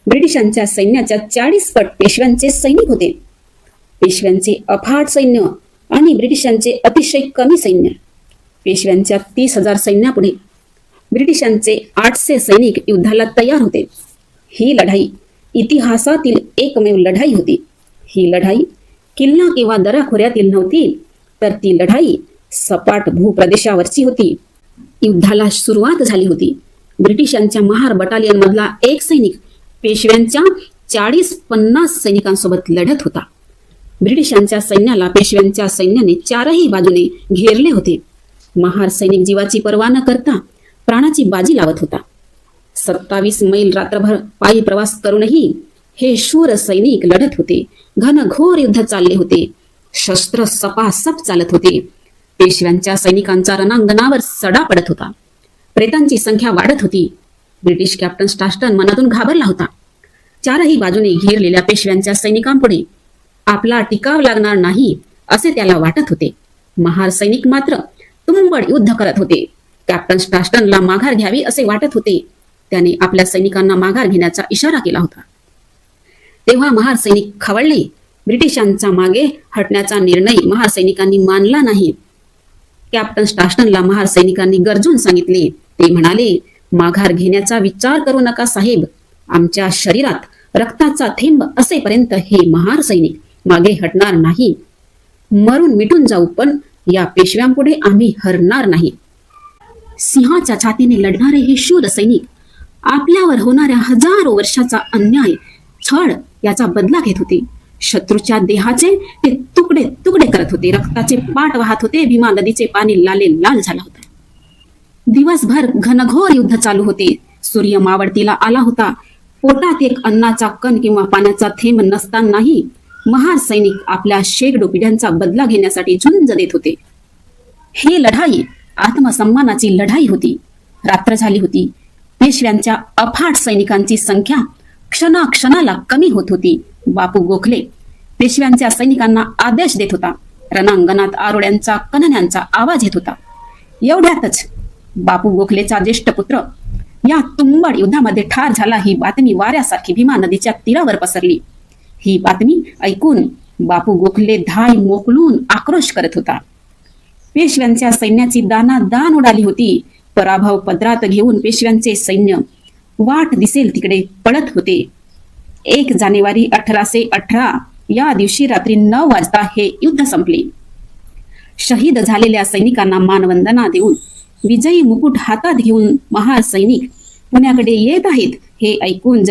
ब्रिटिशांच्या सैन्याच्या 40 पट पेशव्यांचे सैनिक होते. पेशव्यांचे अफाट सैन्य आणि ब्रिटिशांचे अतिशय कमी सैन्य. पेशव्यांच्या 30,000 सैन्यापुढे ब्रिटिशांचे 800 सैनिक युद्धाला तयार होते. ही लढाई इतिहासातील एकमेव लढाई होती. ही लढाई किल्ला किंवा दऱ्याखोऱ्यातील नव्हती, तर ती लढाई सपाट भूप्रदेशावरची होती. युद्धाला सुरुवात झाली होती. ब्रिटिशांच्या महार बटालियन मधला एक सैनिक पेशव्यांच्या 40-50 सैनिकांसोबत लढत होता. ब्रिटिशांच्या सैन्याला पेशव्यांच्या सैन्याने चारही बाजूने घेरले होते. महार सैनिक जीवाची पर्वा न करता प्राणाची बाजी लावत होता. 27 मैल रात्रभर पायी प्रवास करूनही हे शूर सैनिक लढत होते. घनघोर युद्ध चालले होते. शस्त्र सपासप चालत होते. पेशव्यांच्या सैनिकांचा रणांगणावर सडा पडत होता. प्रेतांची संख्या वाढत होती. ब्रिटिश कॅप्टन स्टास्टन मनातून घाबरला होता. चारही बाजूने घेरलेल्या पेशव्यांच्या सैनिकांपुढे आपला टिकाव लागणार नाही असे त्याला वाटत होते. महार सैनिक मात्र तुंबड युद्ध करत होते. कॅप्टन स्टास्टनला माघार घ्यावी असे वाटत होते. त्याने आपल्या सैनिकांना माघार घेण्याचा इशारा केला होता. तेव्हा महार सैनिक खवळले. ब्रिटिशांचा मागे हटण्याचा निर्णय महार सैनिकांनी मानला नाही. कॅप्टन स्टास्टनला महार सैनिकांनी गरजून सांगितले. ते म्हणाले, माघार घेण्याचा विचार करू नका साहेब. आमच्या शरीरात रक्ताचा थेंब असेपर्यंत हे महार सैनिक मागे हटणार नाही. मरून मिटून जाऊ, पण या पेशव्यांपुढे आम्ही हरणार नाही. सिंहाच्या छातीने लढणारे हे शूर सैनिक आपल्यावर होणाऱ्या हजारो वर्षाचा अन्याय, छळ याचा बदला घेत होते. शत्रूच्या देहाचे ते तुकडे तुकडे करत होते. रक्ताचे पाट वाहत होते. भीमा नदीचे पाणी लाल झालं होतं. दिवसभर घनघोर युद्ध चालू होते. सूर्य मावळतीला आला होता. पोटात एक अन्नाचा कण किंवा पाण्याचा थेंब नसतानाही महार सैनिक आपल्या शेकडो पिढ्यांचा बदला घेण्यासाठी झुंज देत होते. ही लढाई आत्मसन्मानाची लढाई होती. रात्र झाली होती. पेशव्यांच्या अफाट सैनिकांची संख्या क्षणाक्षणाला कमी होत होती. बापू गोखले पेशव्यांच्या सैनिकांना आदेश देत होता. रणांगणात आरोड्यांचा कणण्यांचा आवाज येत होता. एवढ्यातच बापू गोखलेचा ज्येष्ठ पुत्र या तुंबड युद्धामध्ये ठार झाला ही बातमी वाऱ्यासारखी भीमा नदीच्या तीरावर पसरली. ही बातमी ऐकून बापू गोखले धाय मोकलून आक्रोश करत होता. पेशव्यांच्या सैन्याची दानादान उडाली होती. पराभव पदरात घेऊन पेशव्यांचे सैन्य वाट दिसेल तिकडे पळत होते. 1 जानेवारी 1818 या दिवशी रात्री 9 वाजता हे युद्ध संपले. शहीद झालेल्या सैनिकांना मानवंदना देऊन विजयी मुकुट हातात घेऊन महार सैनिक पुण्याकडे येत आहेत हे ऐकून